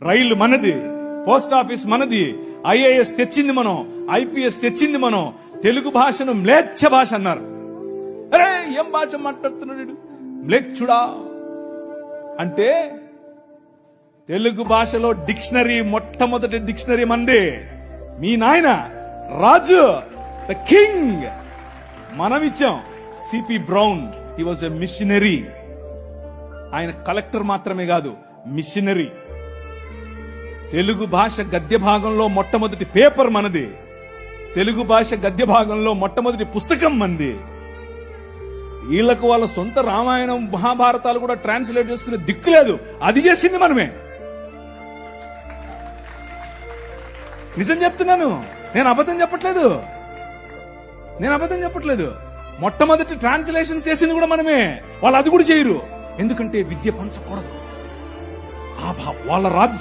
రైలు మనది, post office మనది, IAS తెచ్చింది మనం, ఐపీఎస్ తెచ్చింది మనం. తెలుగు భాషను మ్లేచ్ఛ భాష అన్నారు. అరే ఏం భాష మాట్లాడుతున్నాడు మ్లేచ్ఛుడా అంటే, తెలుగు భాషలో డిక్షనరీ, మొట్టమొదటి డిక్షనరీ మంది. మీ నాయన రాజు, ద కింగ్, మనం ఇచ్చాం. CP brown, he was a machinery. ఆయన కలెక్టర్ మాత్రమే కాదు, మిషనరీ. తెలుగు భాష గద్య భాగంలో మొట్టమొదటి పేపర్ మనది. తెలుగు భాష గద్య భాగంలో మొట్టమొదటి పుస్తకం మంది. వీళ్లకు వాళ్ళ సొంత రామాయణం, మహాభారతాలు కూడా ట్రాన్స్లేట్ చేసుకునే దిక్కు లేదు. అది చేసింది మనమే. నిజం చెప్తున్నాను, నేను అబద్ధం చెప్పట్లేదు. మొట్టమొదటి ట్రాన్స్లేషన్ చేసింది కూడా మనమే. వాళ్ళు అది కూడా చేయరు. ఎందుకంటే విద్య పంచకూడదు. వాళ్ళ రాజ్యం